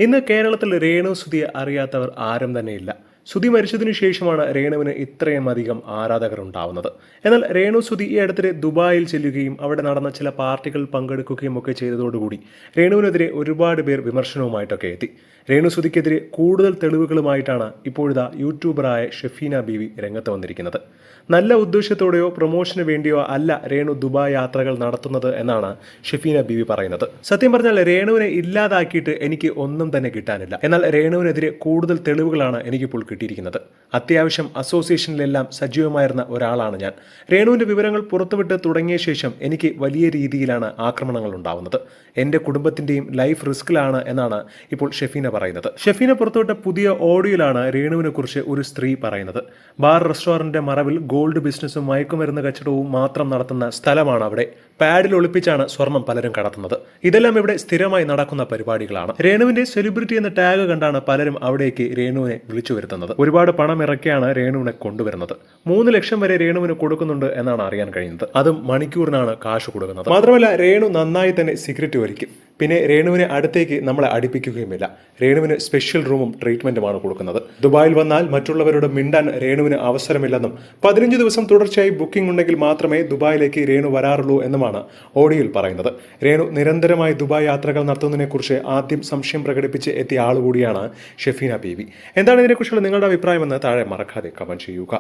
ഇന്ന് കേരളത്തിൽ രേണു സുധിയെ അറിയാത്തവർ ആരും തന്നെയില്ല. സുധി മരിച്ചതിനു ശേഷമാണ് രേണുവിന് ഇത്രയും അധികം ആരാധകർ ഉണ്ടാവുന്നത്. എന്നാൽ രേണു സുധി ഈ അടുത്തിടെ ദുബായിൽ ചെല്ലുകയും അവിടെ നടന്ന ചില പാർട്ടികൾ പങ്കെടുക്കുകയും ഒക്കെ ചെയ്തതോടുകൂടി രേണുവിനെതിരെ ഒരുപാട് പേർ വിമർശനവുമായിട്ടൊക്കെ എത്തി. രേണു സുധിക്കെതിരെ കൂടുതൽ തെളിവുകളുമായിട്ടാണ് ഇപ്പോഴിതാ യൂട്യൂബറായ ഷെഫീന ബീവി രംഗത്ത് വന്നിരിക്കുന്നത്. നല്ല ഉദ്ദേശത്തോടെയോ പ്രൊമോഷന് വേണ്ടിയോ അല്ല രേണു ദുബായ് യാത്രകൾ നടത്തുന്നത് എന്നാണ് ഷെഫീന ബീവി പറയുന്നത്. സത്യം പറഞ്ഞാൽ രേണുവിനെ ഇല്ലാതാക്കിയിട്ട് എനിക്ക് ഒന്നും തന്നെ കിട്ടാനില്ല. എന്നാൽ രേണുവിനെതിരെ കൂടുതൽ തെളിവുകളാണ് എനിക്കിപ്പോൾ കിട്ടിയിരിക്കുന്നത്. അത്യാവശ്യം അസോസിയേഷനിലെല്ലാം സജീവമായിരുന്ന ഒരാളാണ് ഞാൻ. രേണുവിന്റെ വിവരങ്ങൾ പുറത്തുവിട്ട് തുടങ്ങിയ ശേഷം എനിക്ക് വലിയ രീതിയിലാണ് ആക്രമണങ്ങൾ ഉണ്ടാവുന്നത്. എൻ്റെ കുടുംബത്തിന്റെയും ലൈഫ് റിസ്കിലാണ് എന്നാണ് ഇപ്പോൾ ഷെഫീന പറയുന്നത്. ഷെഫീന പുറത്തുവിട്ട പുതിയ ഓഡിയോയിലാണ് രേണുവിനെ കുറിച്ച് ഒരു സ്ത്രീ പറയുന്നത്. ബാർ റെസ്റ്റോറന്റിന്റെ മറവിൽ ഗോൾഡ് ബിസിനസ്സും മയക്കുമരുന്ന് കച്ചവടവും മാത്രം നടത്തുന്ന സ്ഥലമാണ് അവിടെ. പാഡിൽ ഒളിപ്പിച്ചാണ് സ്വർണം പലരും കടത്തുന്നത്. ഇതെല്ലാം ഇവിടെ സ്ഥിരമായി നടക്കുന്ന പരിപാടികളാണ്. രേണുവിന്റെ സെലിബ്രിറ്റി എന്ന ടാഗ് കണ്ടാണ് പലരും അവിടേക്ക് രേണുവിനെ വിളിച്ചു വരുത്തുന്നത്. ഒരുപാട് പണം ഇറക്കിയാണ് രേണുവിനെ കൊണ്ടുവരുന്നത്. 3 ലക്ഷം വരെ രേണുവിന് കൊടുക്കുന്നുണ്ട് എന്നാണ് അറിയാൻ കഴിയുന്നത്. അതും മണിക്കൂറിനാണ് കാശ് കൊടുക്കുന്നത്. മാത്രമല്ല രേണു നന്നായി തന്നെ സിഗരറ്റ് വലിക്കും. പിന്നെ രേണുവിനെ അടുത്തേക്ക് നമ്മളെ അടുപ്പിക്കുകയുമില്ല. രേണുവിന് സ്പെഷ്യൽ റൂമും ട്രീറ്റ്മെന്റുമാണ് കൊടുക്കുന്നത്. ദുബായിൽ വന്നാൽ മറ്റുള്ളവരോട് മിണ്ടാൻ രേണുവിന് അവസരമില്ലെന്നും 15 ദിവസം തുടർച്ചയായി ബുക്കിംഗ് ഉണ്ടെങ്കിൽ മാത്രമേ ദുബായിലേക്ക് രേണു വരാറുള്ളൂ എന്നുമാണ് ഓഡിയോയിൽ പറയുന്നത്. രേണു നിരന്തരമായി ദുബായ് യാത്രകൾ നടത്തുന്നതിനെക്കുറിച്ച് ആദ്യം സംശയം പ്രകടിപ്പിച്ച് എത്തിയ ആളുകൂടിയാണ് ഷെഫീന ബീവി. എന്താണ് ഇതിനെക്കുറിച്ചുള്ള നിങ്ങളുടെ അഭിപ്രായമെന്ന് താഴെ മറക്കാതെ കമന്റ് ചെയ്യുക.